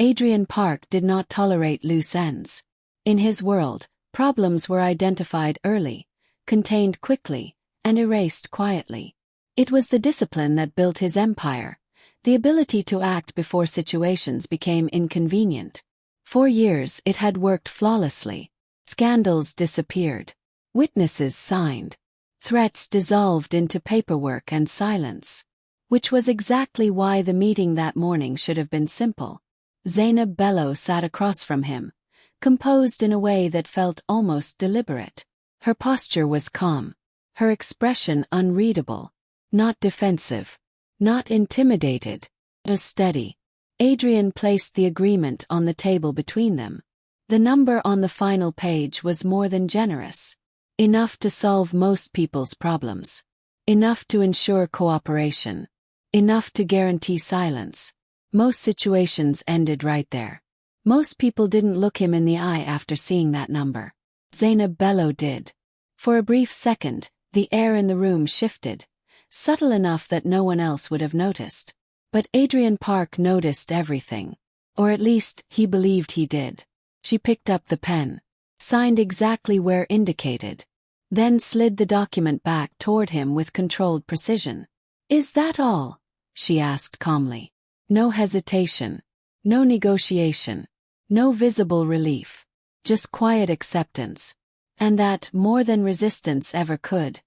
Adrian Park did not tolerate loose ends. In his world, problems were identified early, contained quickly, and erased quietly. It was the discipline that built his empire, the ability to act before situations became inconvenient. For years it had worked flawlessly. Scandals disappeared. Witnesses signed. Threats dissolved into paperwork and silence. Which was exactly why the meeting that morning should have been simple. Zainab Bello sat across from him, composed in a way that felt almost deliberate. Her posture was calm, her expression unreadable, not defensive, not intimidated, just steady. Adrian placed the agreement on the table between them. The number on the final page was more than generous. Enough to solve most people's problems. Enough to ensure cooperation. Enough to guarantee silence. Most situations ended right there. Most people didn't look him in the eye after seeing that number. Zainab Bello did. For a brief second, the air in the room shifted, subtle enough that no one else would have noticed. But Adrian Park noticed everything. Or at least, he believed he did. She picked up the pen, signed exactly where indicated, then slid the document back toward him with controlled precision. "Is that all?" she asked calmly. No hesitation, no negotiation, no visible relief, just quiet acceptance. And that, more than resistance ever could,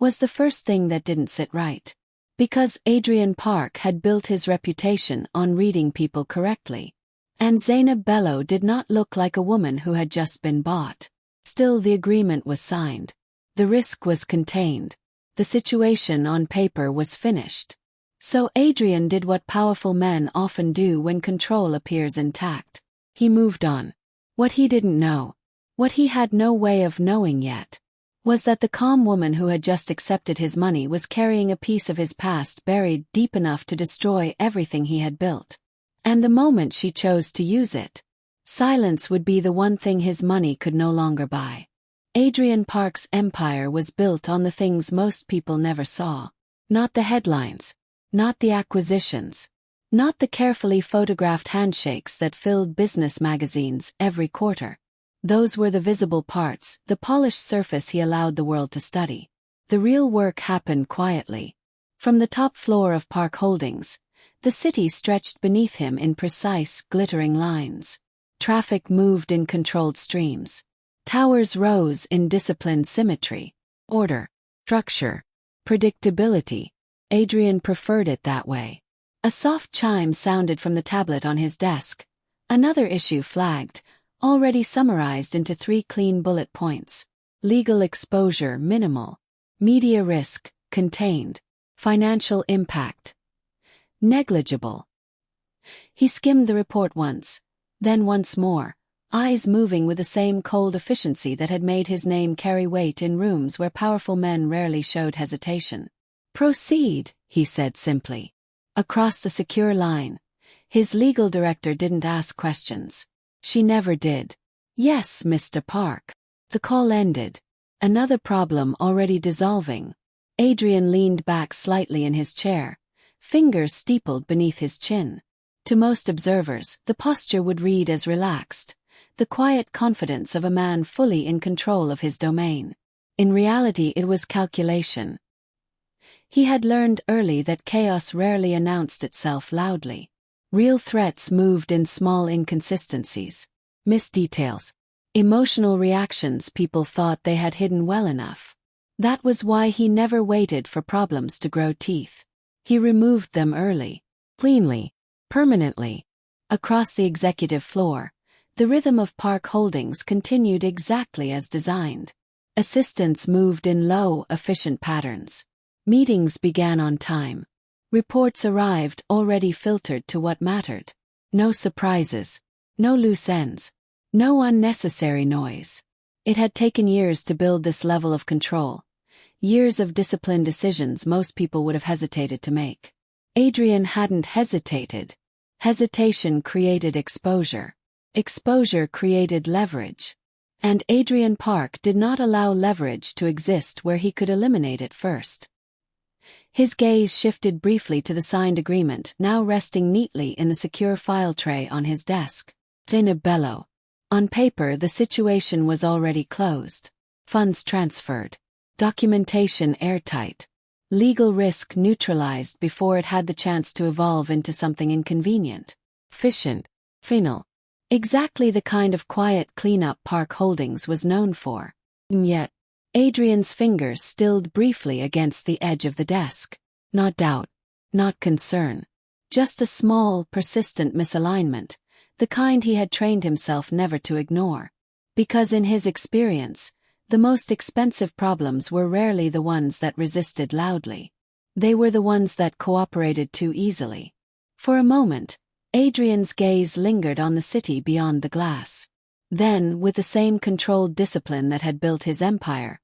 was the first thing that didn't sit right. Because Adrian Park had built his reputation on reading people correctly. And Zainab Bello did not look like a woman who had just been bought. Still, the agreement was signed. The risk was contained. The situation on paper was finished. So Adrian did what powerful men often do when control appears intact. He moved on. What he didn't know, what he had no way of knowing yet, was that the calm woman who had just accepted his money was carrying a piece of his past buried deep enough to destroy everything he had built. And the moment she chose to use it, silence would be the one thing his money could no longer buy. Adrian Park's empire was built on the things most people never saw. Not the headlines. Not the acquisitions. Not the carefully photographed handshakes that filled business magazines every quarter. Those were the visible parts, the polished surface he allowed the world to study. The real work happened quietly. From the top floor of Park Holdings, the city stretched beneath him in precise, glittering lines. Traffic moved in controlled streams. Towers rose in disciplined symmetry. Order, structure, predictability. Adrian preferred it that way. A soft chime sounded from the tablet on his desk. Another issue flagged, already summarized into 3 clean bullet points. Legal exposure minimal. Media risk contained. Financial impact negligible. He skimmed the report once, then once more, eyes moving with the same cold efficiency that had made his name carry weight in rooms where powerful men rarely showed hesitation. "Proceed," he said simply. Across the secure line, his legal director didn't ask questions. She never did. "Yes, Mr. Park." The call ended. Another problem already dissolving. Adrian leaned back slightly in his chair, fingers steepled beneath his chin. To most observers, the posture would read as relaxed, the quiet confidence of a man fully in control of his domain. In reality, it was calculation. He had learned early that chaos rarely announced itself loudly. Real threats moved in small inconsistencies, missed details, emotional reactions people thought they had hidden well enough. That was why he never waited for problems to grow teeth. He removed them early, cleanly, permanently. Across the executive floor, the rhythm of Park Holdings continued exactly as designed. Assistants moved in low, efficient patterns. Meetings began on time. Reports arrived already filtered to what mattered. No surprises. No loose ends. No unnecessary noise. It had taken years to build this level of control. Years of disciplined decisions most people would have hesitated to make. Adrian hadn't hesitated. Hesitation created exposure. Exposure created leverage. And Adrian Park did not allow leverage to exist where he could eliminate it first. His gaze shifted briefly to the signed agreement, now resting neatly in the secure file tray on his desk. Zainab Bello. On paper, the situation was already closed. Funds transferred. Documentation airtight. Legal risk neutralized before it had the chance to evolve into something inconvenient. Efficient. Final. Exactly the kind of quiet cleanup Park Holdings was known for. And yet, Adrian's fingers stilled briefly against the edge of the desk. Not doubt. Not concern. Just a small, persistent misalignment, the kind he had trained himself never to ignore. Because in his experience, the most expensive problems were rarely the ones that resisted loudly. They were the ones that cooperated too easily. For a moment, Adrian's gaze lingered on the city beyond the glass. Then, with the same controlled discipline that had built his empire,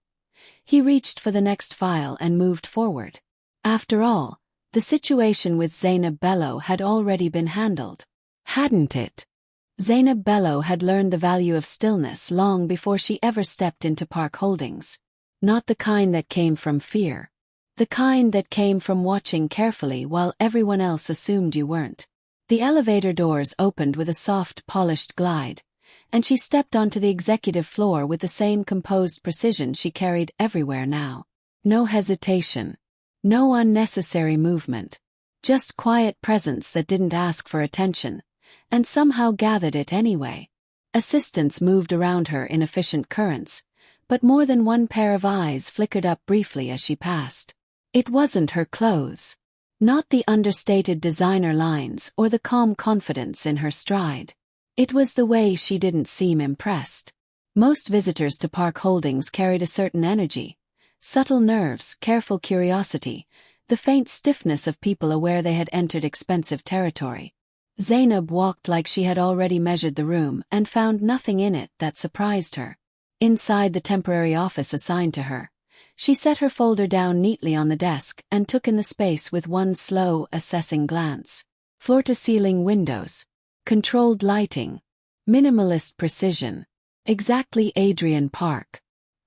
he reached for the next file and moved forward. After all, the situation with Zainab Bello had already been handled. Hadn't it? Zainab Bello had learned the value of stillness long before she ever stepped into Park Holdings. Not the kind that came from fear. The kind that came from watching carefully while everyone else assumed you weren't. The elevator doors opened with a soft, polished glide, and she stepped onto the executive floor with the same composed precision she carried everywhere now. No hesitation. No unnecessary movement. Just quiet presence that didn't ask for attention, and somehow gathered it anyway. Assistants moved around her in efficient currents, but more than one pair of eyes flickered up briefly as she passed. It wasn't her clothes. Not the understated designer lines or the calm confidence in her stride. It was the way she didn't seem impressed. Most visitors to Park Holdings carried a certain energy. Subtle nerves, careful curiosity, the faint stiffness of people aware they had entered expensive territory. Zainab walked like she had already measured the room and found nothing in it that surprised her. Inside the temporary office assigned to her, she set her folder down neatly on the desk and took in the space with one slow, assessing glance. Floor-to-ceiling windows. Controlled lighting. Minimalist precision. Exactly Adrian Park.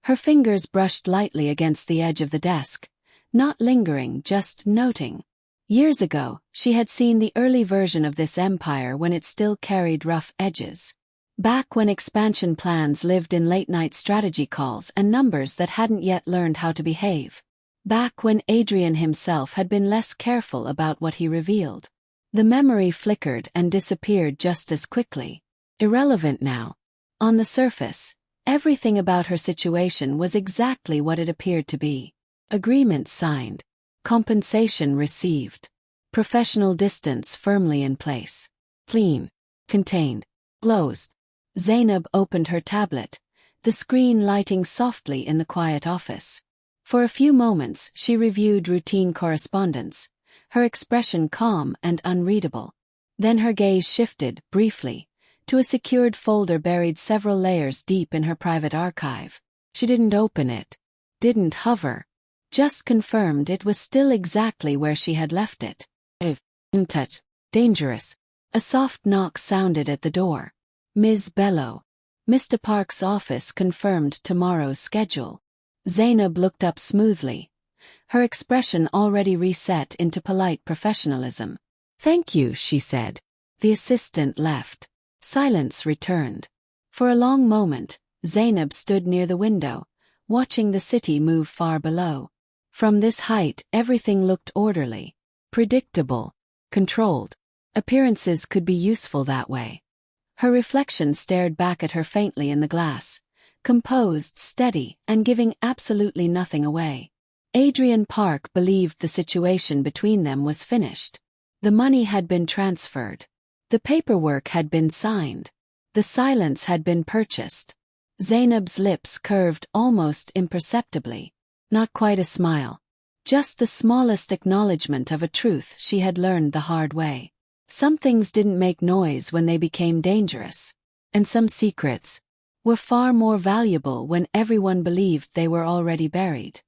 Her fingers brushed lightly against the edge of the desk, not lingering, just noting. Years ago, she had seen the early version of this empire when it still carried rough edges. Back when expansion plans lived in late-night strategy calls and numbers that hadn't yet learned how to behave. Back when Adrian himself had been less careful about what he revealed. The memory flickered and disappeared just as quickly. Irrelevant now. On the surface, everything about her situation was exactly what it appeared to be. Agreement signed. Compensation received. Professional distance firmly in place. Clean. Contained. Closed. Zainab opened her tablet, the screen lighting softly in the quiet office. For a few moments she reviewed routine correspondence, her expression calm and unreadable. Then her gaze shifted, briefly, to a secured folder buried several layers deep in her private archive. She didn't open it. Didn't hover. Just confirmed it was still exactly where she had left it. If in touch, dangerous. A soft knock sounded at the door. Ms. Bello. Mr. Park's office confirmed tomorrow's schedule. Zainab looked up smoothly, her expression already reset into polite professionalism. Thank you, she said. The assistant left. Silence returned. For a long moment, Zainab stood near the window, watching the city move far below. From this height, everything looked orderly, predictable, controlled. Appearances could be useful that way. Her reflection stared back at her faintly in the glass, composed, steady, and giving absolutely nothing away. Adrian Park believed the situation between them was finished. The money had been transferred. The paperwork had been signed. The silence had been purchased. Zainab's lips curved almost imperceptibly. Not quite a smile. Just the smallest acknowledgement of a truth she had learned the hard way. Some things didn't make noise when they became dangerous. And some secrets were far more valuable when everyone believed they were already buried.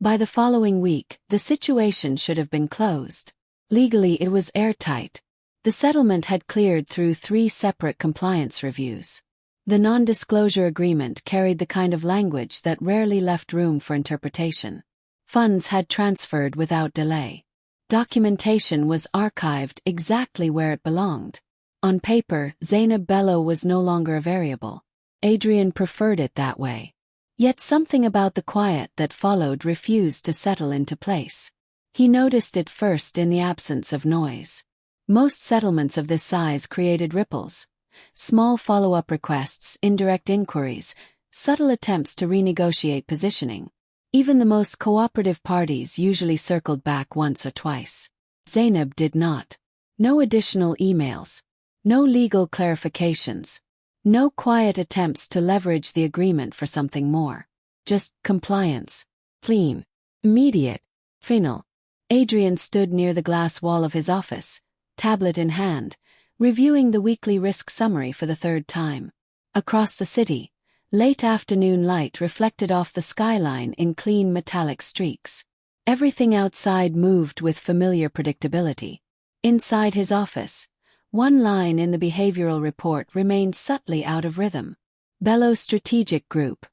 By the following week, the situation should have been closed. Legally, it was airtight. The settlement had cleared through 3 separate compliance reviews. The non-disclosure agreement carried the kind of language that rarely left room for interpretation. Funds had transferred without delay. Documentation was archived exactly where it belonged. On paper, Zainab Bello was no longer a variable. Adrian preferred it that way. Yet something about the quiet that followed refused to settle into place. He noticed it first in the absence of noise. Most settlements of this size created ripples. Small follow-up requests, indirect inquiries, subtle attempts to renegotiate positioning. Even the most cooperative parties usually circled back once or twice. Zainab did not. No additional emails. No legal clarifications. No quiet attempts to leverage the agreement for something more. Just compliance. Clean. Immediate. Final. Adrian stood near the glass wall of his office, tablet in hand, reviewing the weekly risk summary for the third time. Across the city, late afternoon light reflected off the skyline in clean metallic streaks. Everything outside moved with familiar predictability. Inside his office, one line in the behavioral report remained subtly out of rhythm. Bello Strategic Group.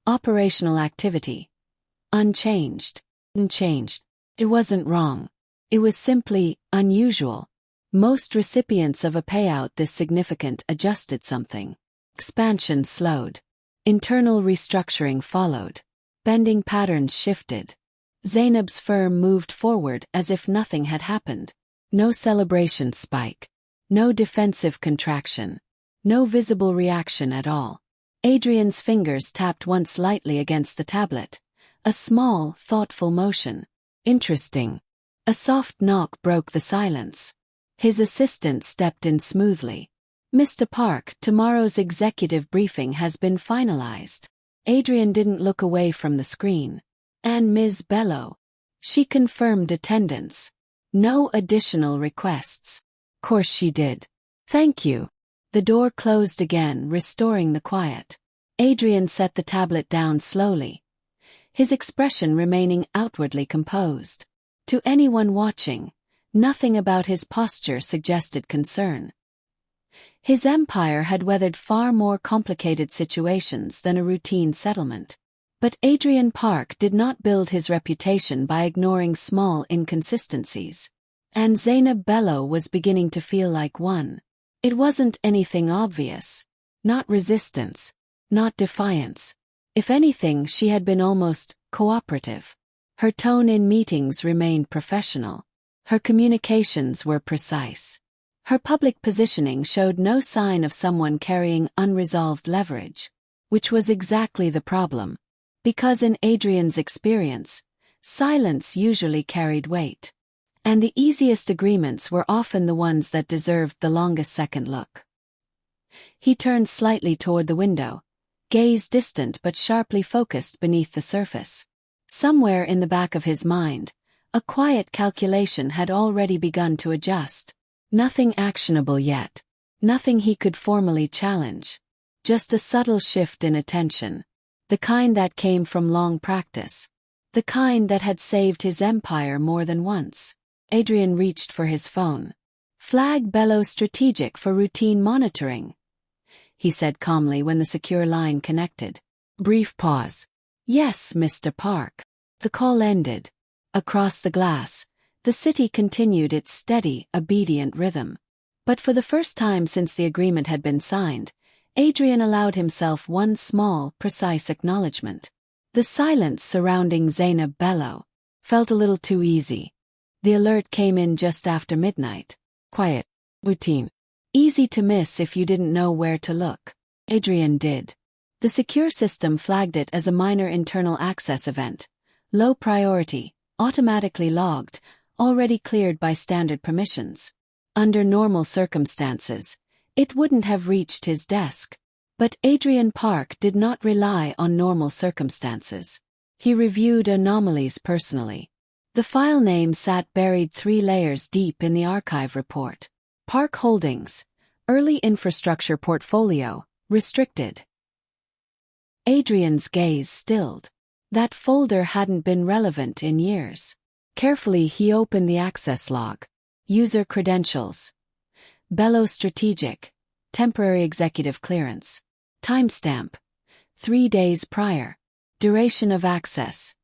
Operational activity. Unchanged. Unchanged. It wasn't wrong. It was simply unusual. Most recipients of a payout this significant adjusted something. Expansion slowed. Internal restructuring followed. Bending patterns shifted. Zainab's firm moved forward as if nothing had happened. No celebration spike. No defensive contraction. No visible reaction at all. Adrian's fingers tapped once lightly against the tablet. A small, thoughtful motion. Interesting. A soft knock broke the silence. His assistant stepped in smoothly. Mr. Park, tomorrow's executive briefing has been finalized. Adrian didn't look away from the screen. And Ms. Bello. She confirmed attendance. No additional requests. Course she did. Thank you. The door closed again, restoring the quiet. Adrian set the tablet down slowly, his expression remaining outwardly composed. To anyone watching, nothing about his posture suggested concern. His empire had weathered far more complicated situations than a routine settlement. But Adrian Park did not build his reputation by ignoring small inconsistencies. And Zainab Bello was beginning to feel like one. It wasn't anything obvious. Not resistance. Not defiance. If anything, she had been almost cooperative. Her tone in meetings remained professional. Her communications were precise. Her public positioning showed no sign of someone carrying unresolved leverage. Which was exactly the problem. Because in Adrian's experience, silence usually carried weight. And the easiest agreements were often the ones that deserved the longest second look. He turned slightly toward the window, gaze distant but sharply focused beneath the surface. Somewhere in the back of his mind, a quiet calculation had already begun to adjust. Nothing actionable yet. Nothing he could formally challenge. Just a subtle shift in attention. The kind that came from long practice. The kind that had saved his empire more than once. Adrian reached for his phone. Flag Bello Strategic for routine monitoring, he said calmly when the secure line connected. Brief pause. Yes, Mr. Park. The call ended. Across the glass, the city continued its steady, obedient rhythm. But for the first time since the agreement had been signed, Adrian allowed himself one small, precise acknowledgement. The silence surrounding Zainab Bello felt a little too easy. The alert came in just after midnight. Quiet. Routine. Easy to miss if you didn't know where to look. Adrian did. The secure system flagged it as a minor internal access event. Low priority, automatically logged, already cleared by standard permissions. Under normal circumstances, it wouldn't have reached his desk. But Adrian Park did not rely on normal circumstances. He reviewed anomalies personally. The file name sat buried 3 layers deep in the archive report. Park Holdings, Early Infrastructure Portfolio, Restricted. Adrian's gaze stilled. That folder hadn't been relevant in years. Carefully he opened the access log. User credentials. Bello Strategic, Temporary Executive Clearance. Timestamp. 3 days prior. Duration of access.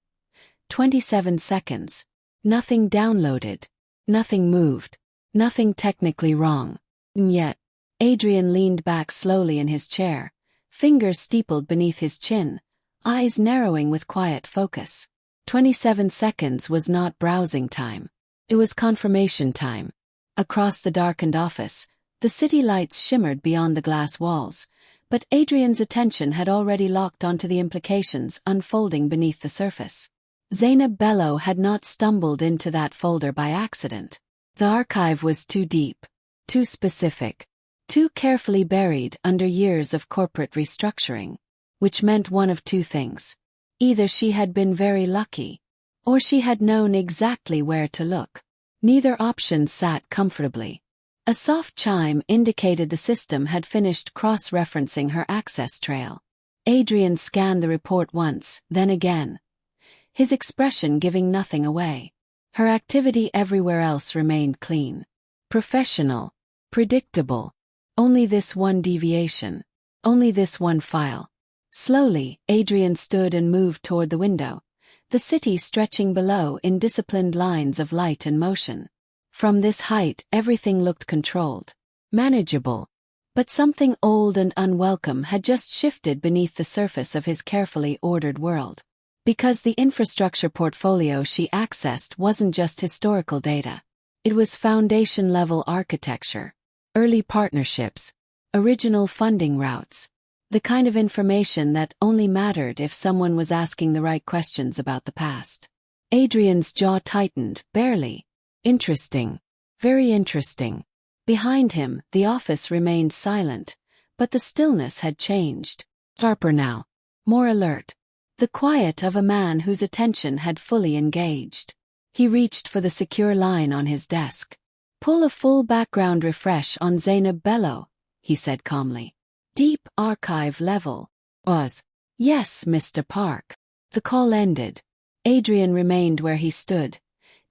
27 seconds. Nothing downloaded. Nothing moved. Nothing technically wrong. And yet, Adrian leaned back slowly in his chair, fingers steepled beneath his chin, eyes narrowing with quiet focus. 27 seconds was not browsing time. It was confirmation time. Across the darkened office, the city lights shimmered beyond the glass walls, but Adrian's attention had already locked onto the implications unfolding beneath the surface. Zainab Bello had not stumbled into that folder by accident. The archive was too deep, too specific, too carefully buried under years of corporate restructuring, which meant one of two things. Either she had been very lucky, or she had known exactly where to look. Neither option sat comfortably. A soft chime indicated the system had finished cross-referencing her access trail. Adrian scanned the report once, then again, his expression giving nothing away. Her activity everywhere else remained clean, professional, predictable. Only this one deviation. Only this one file. Slowly, Adrian stood and moved toward the window, the city stretching below in disciplined lines of light and motion. From this height, everything looked controlled, manageable. But something old and unwelcome had just shifted beneath the surface of his carefully ordered world. Because the infrastructure portfolio she accessed wasn't just historical data. It was foundation-level architecture, early partnerships, original funding routes, the kind of information that only mattered if someone was asking the right questions about the past. Adrian's jaw tightened, barely. Interesting. Very interesting. Behind him, the office remained silent, but the stillness had changed. Sharper now. More alert. The quiet of a man whose attention had fully engaged. He reached for the secure line on his desk. Pull a full background refresh on Zainab Bello, he said calmly. Deep archive level. Yes, Mr. Park. The call ended. Adrian remained where he stood,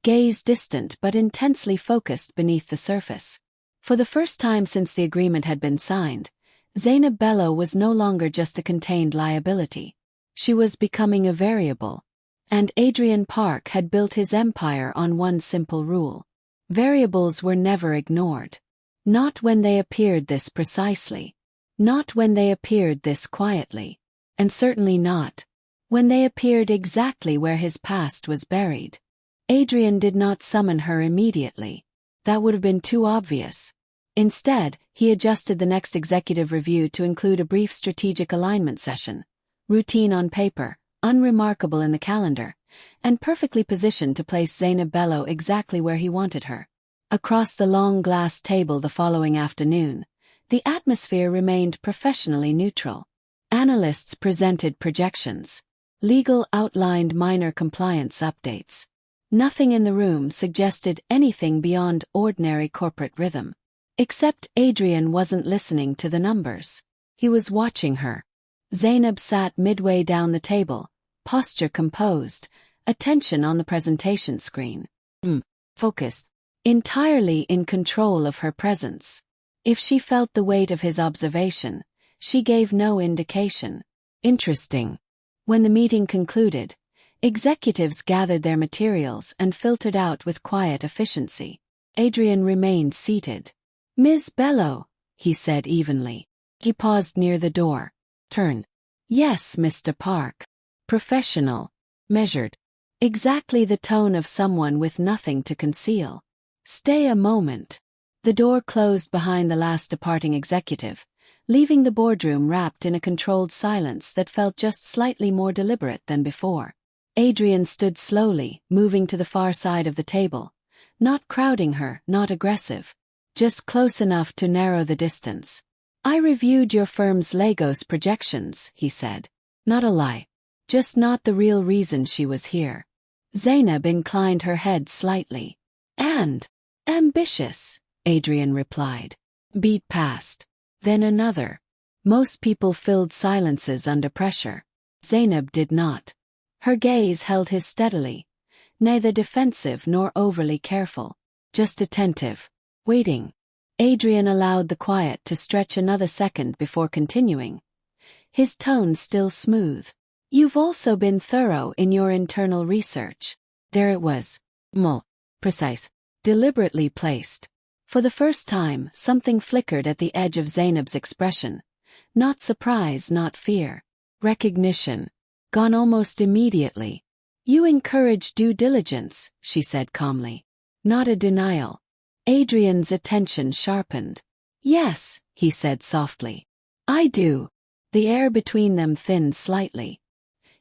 gaze distant but intensely focused beneath the surface. For the first time since the agreement had been signed, Zainab Bello was no longer just a contained liability. She was becoming a variable. And Adrian Park had built his empire on one simple rule. Variables were never ignored. Not when they appeared this precisely. Not when they appeared this quietly. And certainly not when they appeared exactly where his past was buried. Adrian did not summon her immediately. That would have been too obvious. Instead, he adjusted the next executive review to include a brief strategic alignment session. Routine on paper, unremarkable in the calendar, and perfectly positioned to place Zainab Bello exactly where he wanted her. Across the long glass table the following afternoon, the atmosphere remained professionally neutral. Analysts presented projections. Legal outlined minor compliance updates. Nothing in the room suggested anything beyond ordinary corporate rhythm. Except Adrian wasn't listening to the numbers. He was watching her. Zainab sat midway down the table, posture composed, attention on the presentation screen. Focused. Entirely in control of her presence. If she felt the weight of his observation, she gave no indication. Interesting. When the meeting concluded, executives gathered their materials and filtered out with quiet efficiency. Adrian remained seated. Ms. Bello, he said evenly. He paused near the door. Turn. Yes, Mr. Park. Professional. Measured. Exactly the tone of someone with nothing to conceal. Stay a moment. The door closed behind the last departing executive, leaving the boardroom wrapped in a controlled silence that felt just slightly more deliberate than before. Adrian stood slowly, moving to the far side of the table. Not crowding her, not aggressive. Just close enough to narrow the distance. I reviewed your firm's Lagos projections, he said. Not a lie. Just not the real reason she was here. Zainab inclined her head slightly. And ambitious, Adrian replied. Beat past. Then another. Most people filled silences under pressure. Zainab did not. Her gaze held his steadily, neither defensive nor overly careful, just attentive, waiting. Adrian allowed the quiet to stretch another second before continuing. His tone still smooth. You've also been thorough in your internal research. There it was. Precise. Deliberately placed. For the first time, something flickered at the edge of Zainab's expression. Not surprise, not fear. Recognition. Gone almost immediately. You encourage due diligence, she said calmly. Not a denial. Adrian's attention sharpened. Yes, he said softly. I do. The air between them thinned slightly.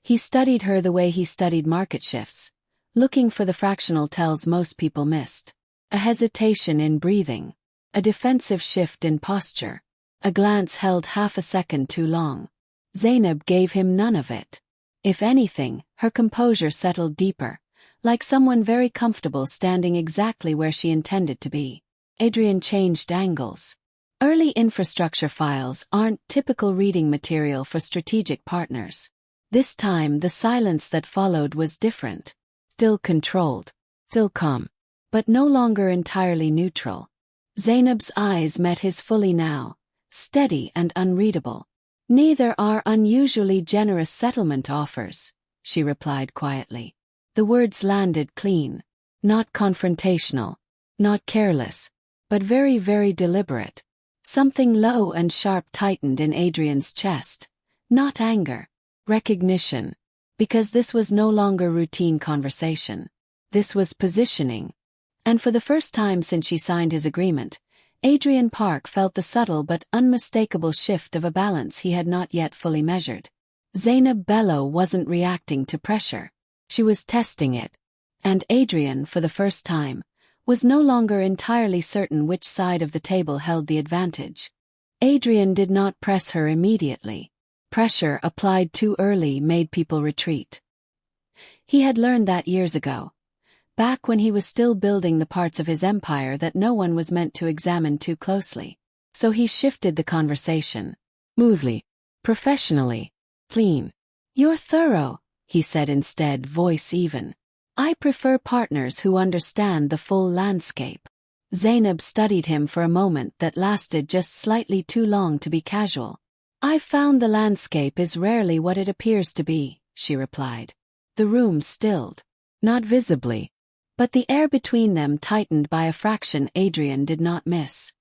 He studied her the way he studied market shifts, looking for the fractional tells most people missed. A hesitation in breathing. A defensive shift in posture. A glance held half a second too long. Zainab gave him none of it. If anything, her composure settled deeper, like someone very comfortable standing exactly where she intended to be. Adrian changed angles. Early infrastructure files aren't typical reading material for strategic partners. This time the silence that followed was different. Still controlled. Still calm. But no longer entirely neutral. Zainab's eyes met his fully now, steady and unreadable. Neither are unusually generous settlement offers, she replied quietly. The words landed clean. Not confrontational. Not careless. But very, very deliberate. Something low and sharp tightened in Adrian's chest. Not anger. Recognition. Because this was no longer routine conversation. This was positioning. And for the first time since she signed his agreement, Adrian Park felt the subtle but unmistakable shift of a balance he had not yet fully measured. Zainab Bello wasn't reacting to pressure. She was testing it. And Adrian, for the first time, was no longer entirely certain which side of the table held the advantage. Adrian did not press her immediately. Pressure applied too early made people retreat. He had learned that years ago, back when he was still building the parts of his empire that no one was meant to examine too closely. So he shifted the conversation. Smoothly. Professionally. Clean. You're thorough, he said instead, voice even. I prefer partners who understand the full landscape. Zainab studied him for a moment that lasted just slightly too long to be casual. I've found the landscape is rarely what it appears to be, she replied. The room stilled. Not visibly. But the air between them tightened by a fraction Adrian did not miss.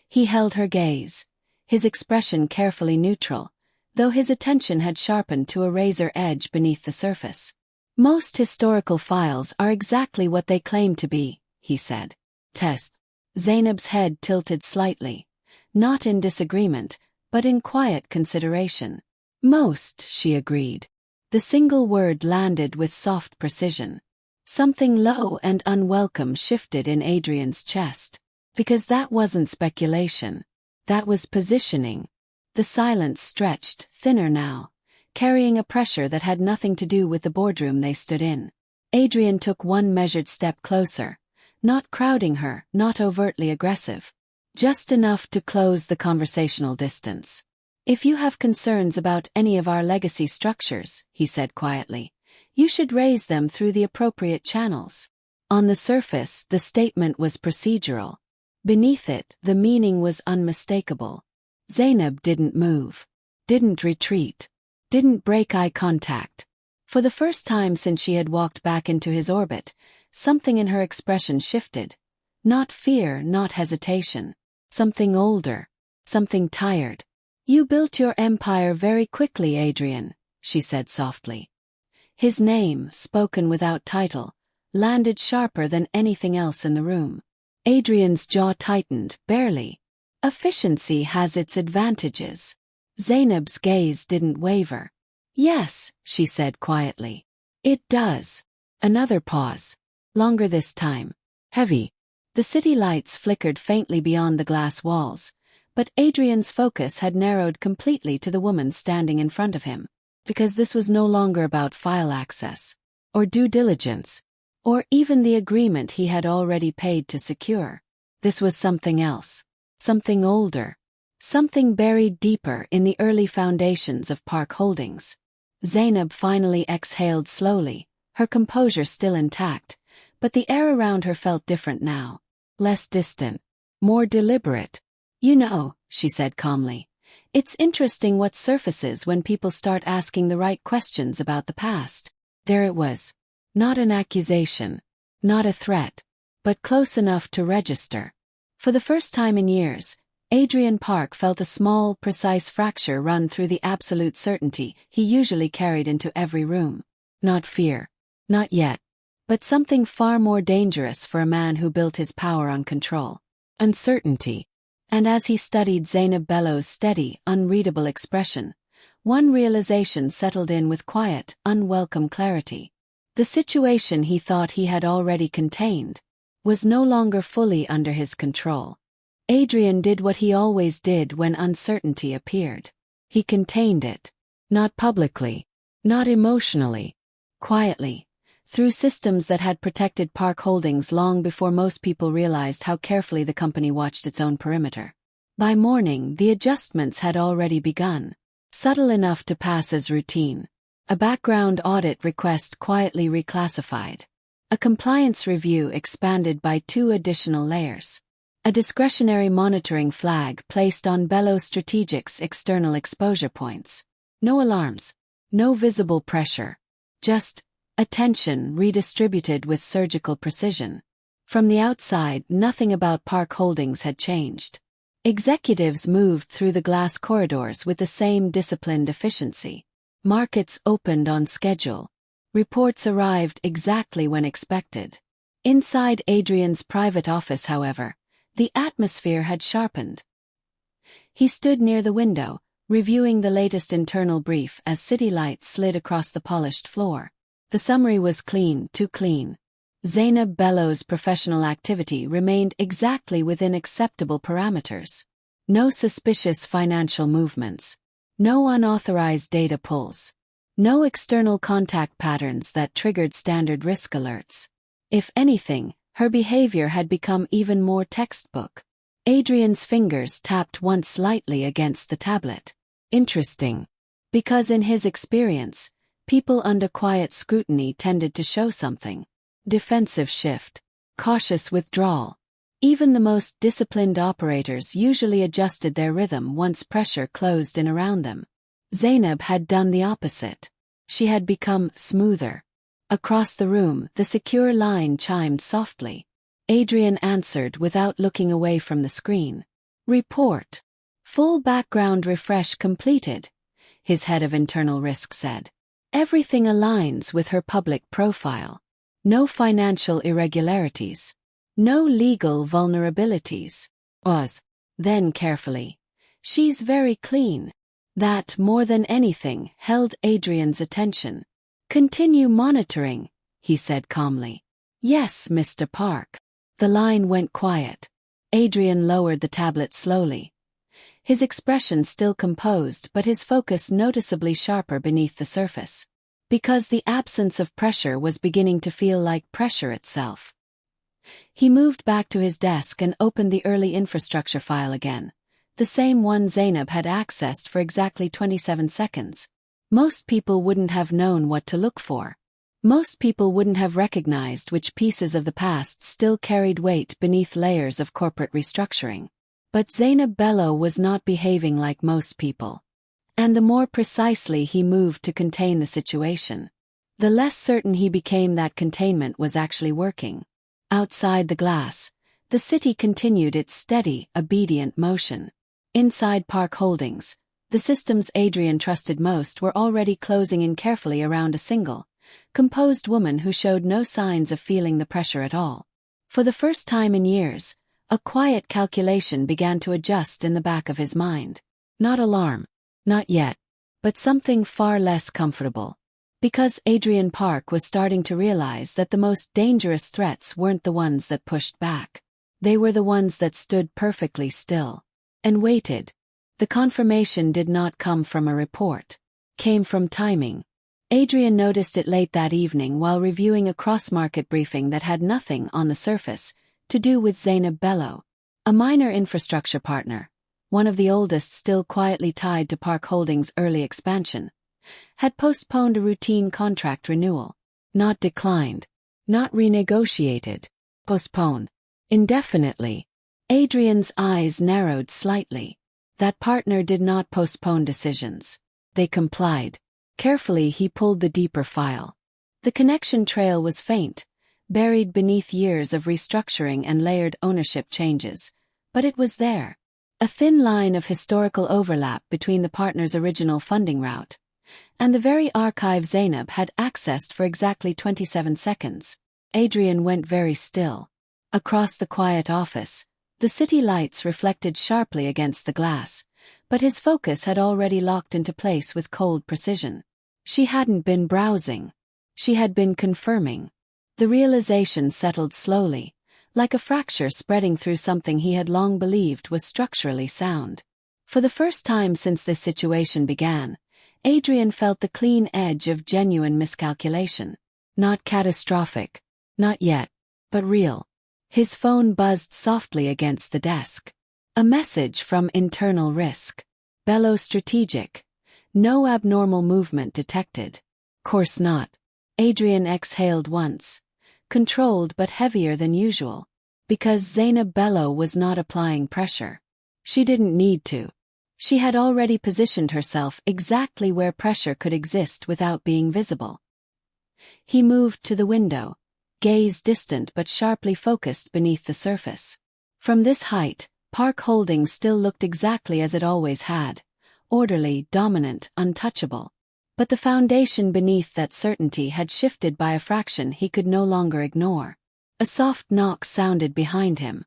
He held her gaze, his expression carefully neutral, though his attention had sharpened to a razor edge beneath the surface. Most historical files are exactly what they claim to be, he said. Test. Zainab's head tilted slightly, not in disagreement, but in quiet consideration. Most, she agreed. The single word landed with soft precision. Something low and unwelcome shifted in Adrian's chest. Because that wasn't speculation. That was positioning. The silence stretched, thinner now, carrying a pressure that had nothing to do with the boardroom they stood in. Adrian took one measured step closer, not crowding her, not overtly aggressive. Just enough to close the conversational distance. If you have concerns about any of our legacy structures, he said quietly, you should raise them through the appropriate channels. On the surface, the statement was procedural. Beneath it, the meaning was unmistakable. Zainab didn't move. Didn't retreat. Didn't break eye contact. For the first time since she had walked back into his orbit, something in her expression shifted. Not fear, not hesitation. Something older. Something tired. You built your empire very quickly, Adrian, she said softly. His name, spoken without title, landed sharper than anything else in the room. Adrian's jaw tightened, barely. Efficiency has its advantages. Zainab's gaze didn't waver. Yes, she said quietly. It does. Another pause. Longer this time. Heavy. The city lights flickered faintly beyond the glass walls, but Adrian's focus had narrowed completely to the woman standing in front of him, because this was no longer about file access, or due diligence, or even the agreement he had already paid to secure. This was something else, something older, something buried deeper in the early foundations of Park Holdings. Zainab finally exhaled slowly, her composure still intact, but the air around her felt different now. Less distant. More deliberate. You know, she said calmly, It's interesting what surfaces when people start asking the right questions about the past. There it was. Not an accusation, not a threat, but close enough to register. For the first time in years, Adrian Park felt a small, precise fracture run through the absolute certainty he usually carried into every room. Not fear. Not yet. But something far more dangerous for a man who built his power on control. Uncertainty. And as he studied Zainab Bello's steady, unreadable expression, one realization settled in with quiet, unwelcome clarity. The situation he thought he had already contained was no longer fully under his control. Adrian did what he always did when uncertainty appeared. He contained it. Not publicly. Not emotionally. Quietly. Through systems that had protected Park Holdings long before most people realized how carefully the company watched its own perimeter. By morning, the adjustments had already begun. Subtle enough to pass as routine. A background audit request quietly reclassified. A compliance review expanded by 2 additional layers. A discretionary monitoring flag placed on Bello Strategic's external exposure points. No alarms. No visible pressure. Just attention redistributed with surgical precision. From the outside, nothing about Park Holdings had changed. Executives moved through the glass corridors with the same disciplined efficiency. Markets opened on schedule. Reports arrived exactly when expected. Inside Adrian's private office, however, the atmosphere had sharpened. He stood near the window, reviewing the latest internal brief as city lights slid across the polished floor. The summary was clean, too clean. Zainab Bello's professional activity remained exactly within acceptable parameters. No suspicious financial movements. No unauthorized data pulls. No external contact patterns that triggered standard risk alerts. If anything, her behavior had become even more textbook. Adrian's fingers tapped once lightly against the tablet. Interesting. Because in his experience, people under quiet scrutiny tended to show something. Defensive shift. Cautious withdrawal. Even the most disciplined operators usually adjusted their rhythm once pressure closed in around them. Zainab had done the opposite. She had become smoother. Across the room, the secure line chimed softly. Adrian answered without looking away from the screen. Report. Full background refresh completed, his head of internal risk said. Everything aligns with her public profile. No financial irregularities. No legal vulnerabilities. Then carefully. She's very clean. That, more than anything, held Adrian's attention. Continue monitoring, he said calmly. Yes, Mr. Park. The line went quiet. Adrian lowered the tablet slowly. His expression still composed, but his focus noticeably sharper beneath the surface. Because the absence of pressure was beginning to feel like pressure itself. He moved back to his desk and opened the early infrastructure file again. The same one Zainab had accessed for exactly 27 seconds. Most people wouldn't have known what to look for. Most people wouldn't have recognized which pieces of the past still carried weight beneath layers of corporate restructuring. But Zainab Bello was not behaving like most people. And the more precisely he moved to contain the situation, the less certain he became that containment was actually working. Outside the glass, the city continued its steady, obedient motion. Inside Park Holdings, the systems Adrian trusted most were already closing in carefully around a single, composed woman who showed no signs of feeling the pressure at all. For the first time in years, a quiet calculation began to adjust in the back of his mind. Not alarm. Not yet. But something far less comfortable. Because Adrian Park was starting to realize that the most dangerous threats weren't the ones that pushed back. They were the ones that stood perfectly still. And waited. The confirmation did not come from a report. Came from timing. Adrian noticed it late that evening while reviewing a cross-market briefing that had nothing, on the surface, to do with Zainab Bello, a minor infrastructure partner, one of the oldest still quietly tied to Park Holdings' early expansion, had postponed a routine contract renewal. Not declined. Not renegotiated. Postponed. Indefinitely. Adrian's eyes narrowed slightly. That partner did not postpone decisions. They complied. Carefully, he pulled the deeper file. The connection trail was faint, buried beneath years of restructuring and layered ownership changes. But it was there. A thin line of historical overlap between the partner's original funding route and the very archive Zainab had accessed for exactly 27 seconds. Adrian went very still. Across the quiet office, the city lights reflected sharply against the glass, but his focus had already locked into place with cold precision. She hadn't been browsing. She had been confirming. The realization settled slowly, like a fracture spreading through something he had long believed was structurally sound. For the first time since this situation began, Adrian felt the clean edge of genuine miscalculation. Not catastrophic. Not yet. But real. His phone buzzed softly against the desk. A message from internal risk. Bello strategic. No abnormal movement detected. Course not. Adrian exhaled once. Controlled but heavier than usual. Because Zainab Bello was not applying pressure. She didn't need to. She had already positioned herself exactly where pressure could exist without being visible. He moved to the window, gaze distant but sharply focused beneath the surface. From this height, Park Holdings still looked exactly as it always had, orderly, dominant, untouchable. But the foundation beneath that certainty had shifted by a fraction he could no longer ignore. A soft knock sounded behind him.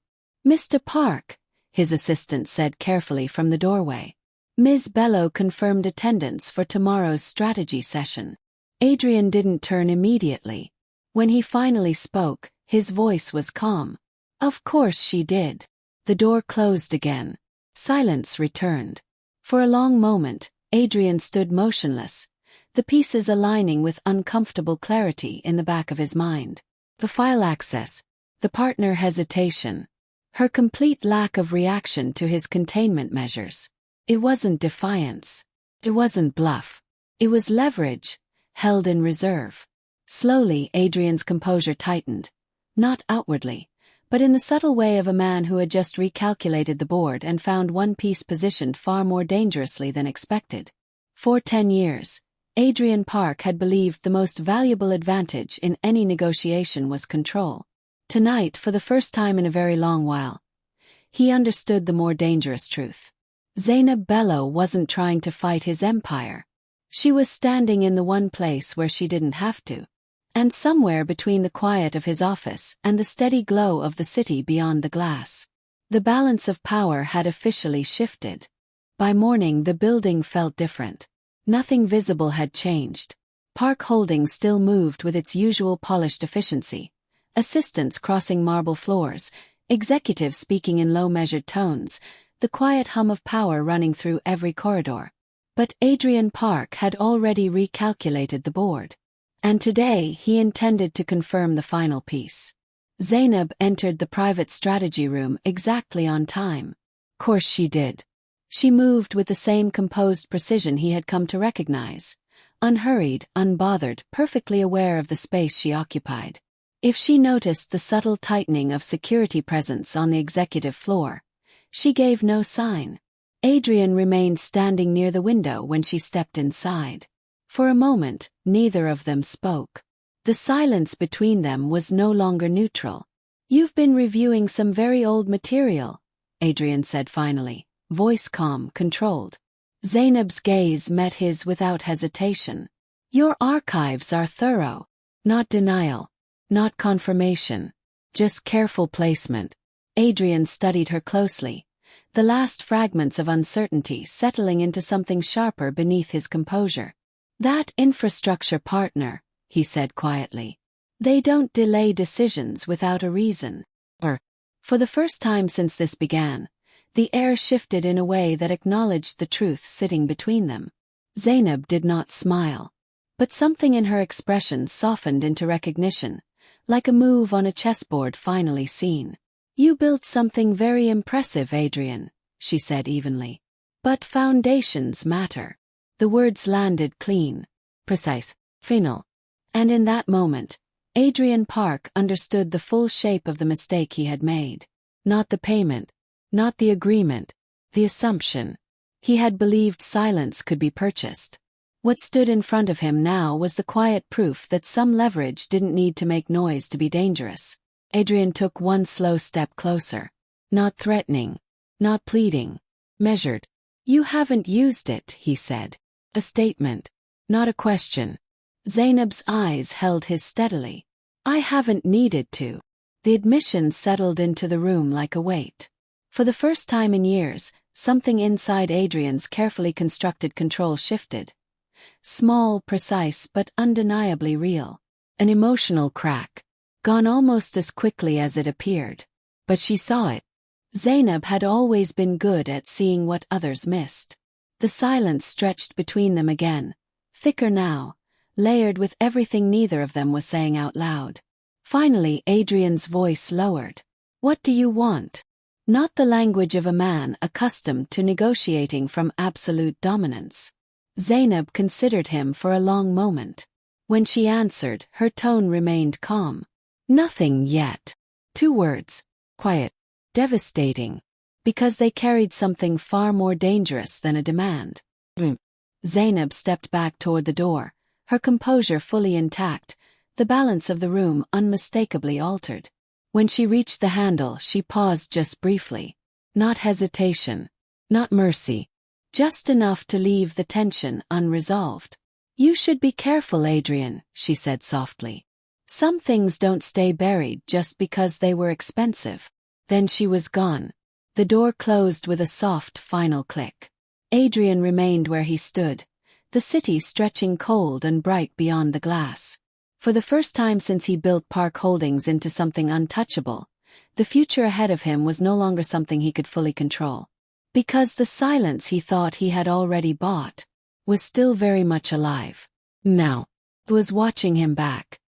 "Mr. Park," his assistant said carefully from the doorway. Ms. Bello confirmed attendance for tomorrow's strategy session. Adrian didn't turn immediately. When he finally spoke, his voice was calm. Of course she did. The door closed again. Silence returned. For a long moment, Adrian stood motionless, the pieces aligning with uncomfortable clarity in the back of his mind. The file access, the partner hesitation, her complete lack of reaction to his containment measures. It wasn't defiance. It wasn't bluff. It was leverage, held in reserve. Slowly, Adrian's composure tightened. Not outwardly, but in the subtle way of a man who had just recalculated the board and found one piece positioned far more dangerously than expected. For 10 years, Adrian Park had believed the most valuable advantage in any negotiation was control. Tonight, for the first time in a very long while, he understood the more dangerous truth. Zainab Bello wasn't trying to fight his empire. She was standing in the one place where she didn't have to. And somewhere between the quiet of his office and the steady glow of the city beyond the glass, the balance of power had officially shifted. By morning, the building felt different. Nothing visible had changed. Park Holdings still moved with its usual polished efficiency. Assistants crossing marble floors, executives speaking in low measured tones, the quiet hum of power running through every corridor. But Adrian Park had already recalculated the board. And today he intended to confirm the final piece. Zainab entered the private strategy room exactly on time. Course she did. She moved with the same composed precision he had come to recognize. Unhurried, unbothered, perfectly aware of the space she occupied. If she noticed the subtle tightening of security presence on the executive floor, she gave no sign. Adrian remained standing near the window when she stepped inside. For a moment, neither of them spoke. The silence between them was no longer neutral. "You've been reviewing some very old material," Adrian said finally, voice calm, controlled. Zainab's gaze met his without hesitation. "Your archives are thorough. Not denial. Not confirmation. Just careful placement." Adrian studied her closely, the last fragments of uncertainty settling into something sharper beneath his composure. "That infrastructure partner," he said quietly. "They don't delay decisions without a reason." For the first time since this began, the air shifted in a way that acknowledged the truth sitting between them. Zainab did not smile. But something in her expression softened into recognition, like a move on a chessboard finally seen. "You built something very impressive, Adrian," she said evenly. "But foundations matter." The words landed clean, precise, final. And in that moment, Adrian Park understood the full shape of the mistake he had made. Not the payment, not the agreement, The assumption. He had believed silence could be purchased. What stood in front of him now was the quiet proof that some leverage didn't need to make noise to be dangerous. Adrian took one slow step closer. Not threatening. Not pleading. Measured. "You haven't used it," he said. A statement. Not a question. Zainab's eyes held his steadily. "I haven't needed to." The admission settled into the room like a weight. For the first time in years, something inside Adrian's carefully constructed control shifted. Small, precise, but undeniably real. An emotional crack. Gone almost as quickly as it appeared. But she saw it. Zainab had always been good at seeing what others missed. The silence stretched between them again, thicker now, layered with everything neither of them was saying out loud. Finally, Adrian's voice lowered. "What do you want?" Not the language of a man accustomed to negotiating from absolute dominance. Zainab considered him for a long moment. When she answered, her tone remained calm. "Nothing yet." 2 words. Quiet. Devastating. Because they carried something far more dangerous than a demand. Zainab stepped back toward the door, her composure fully intact, the balance of the room unmistakably altered. When she reached the handle, she paused just briefly. Not hesitation. Not mercy. Just enough to leave the tension unresolved. "You should be careful, Adrian," she said softly. "Some things don't stay buried just because they were expensive." Then she was gone. The door closed with a soft, final click. Adrian remained where he stood, the city stretching cold and bright beyond the glass. For the first time since he built Park Holdings into something untouchable, the future ahead of him was no longer something he could fully control. Because the silence he thought he had already bought was still very much alive. Now, it was watching him back.